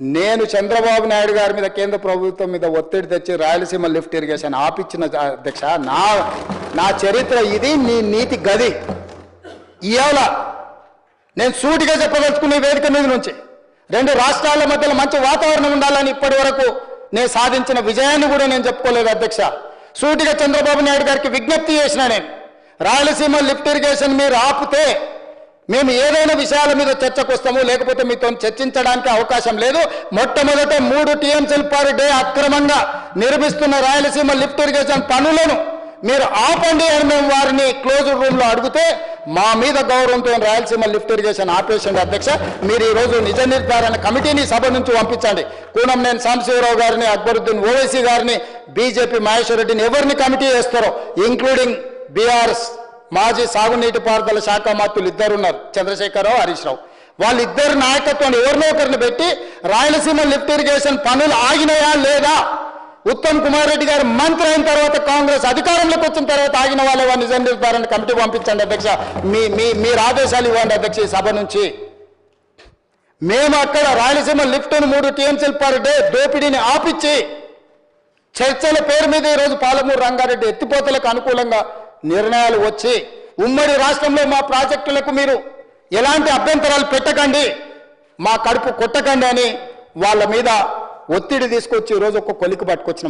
నేను చంద్రబాబు నాయుడు గారి మీద కేంద్ర ప్రభుత్వం మీద ఒత్తిడి తెచ్చి రాయలసీమ లిఫ్ట్ ఇరిగేషన్ ఆపిచ్చిన అధ్యక్ష నా చరిత్ర ఇది, నీ నీతి గది. ఇవాళ నేను సూటిగా చెప్పదలుచుకున్న వేదిక మీద నుంచి 2 రాష్ట్రాల మధ్యలో మంచి వాతావరణం ఉండాలని ఇప్పటి వరకు నేను సాధించిన విజయాన్ని కూడా నేను చెప్పుకోలేదు అధ్యక్ష. సూటిగా చంద్రబాబు నాయుడు గారికి విజ్ఞప్తి చేసిన నేను, రాయలసీమ లిఫ్ట్ ఇరిగేషన్ మీరు ఆపితే మేము ఏదైనా విషయాల మీద చర్చకు వస్తాము, లేకపోతే మీతో చర్చించడానికి అవకాశం లేదు. మొట్టమొదట 3 టీఎంసీలు పర్ డే అక్రమంగా నిర్మిస్తున్న రాయలసీమ లిఫ్ట్ ఇరిగేషన్ పనులను మీరు ఆపండి అని మేము వారిని క్లోజ్డ్ రూమ్లో అడిగితే మా మీద గౌరవంతో రాయలసీమ లిఫ్ట్ ఇరిగేషన్ ఆపేసింది అధ్యక్ష. మీరు ఈరోజు నిజ నిర్ధారణ కమిటీని సభ నుంచి పంపించండి. కూనంనేని సాంబశివరావు గారిని, అక్బరుద్దీన్ ఓవైసీ గారిని, బీజేపీ మహేశ్వర్ రెడ్డిని ఎవరిని కమిటీ చేస్తారో, ఇంక్లూడింగ్ బీఆర్ఎస్ మాజీ సాగునీటి పారుదల శాఖ మంత్రులు 2 ఉన్నారు, చంద్రశేఖరరావు, హరీష్ రావు. వాళ్ళిద్దరు నాయకత్వాన్ని ఎవరినో ఒకరిని పెట్టి రాయలసీమ లిఫ్ట్ ఇరిగేషన్ పనులు ఆగినాయా లేదా, ఉత్తమ్ కుమార్ రెడ్డి గారు మంత్రి అయిన తర్వాత కాంగ్రెస్ అధికారంలోకి వచ్చిన తర్వాత ఆగిన వాళ్ళ నిజ నిర్ధారణ కమిటీ పంపించండి అధ్యక్ష. మీరు ఆదేశాలు ఇవ్వండి అధ్యక్ష. ఈ సభ నుంచి మేము అక్కడ రాయలసీమ లిఫ్ట్ను 3 టీఎంసీలు పర్ డే దోపిడీని ఆపిచ్చి చర్చల పేరు మీద ఈరోజు పాలమూరు రంగారెడ్డి ఎత్తిపోతలకు అనుకూలంగా నిర్ణయాలు వచ్చి ఉమ్మడి రాష్ట్రంలో మా ప్రాజెక్టులకు మీరు ఎలాంటి అభ్యంతరాలు పెట్టకండి, మా కడుపు కొట్టకండి అని వాళ్ళ మీద ఒత్తిడి తీసుకొచ్చి ఈరోజు ఒక కొలికి పట్టుకొచ్చిన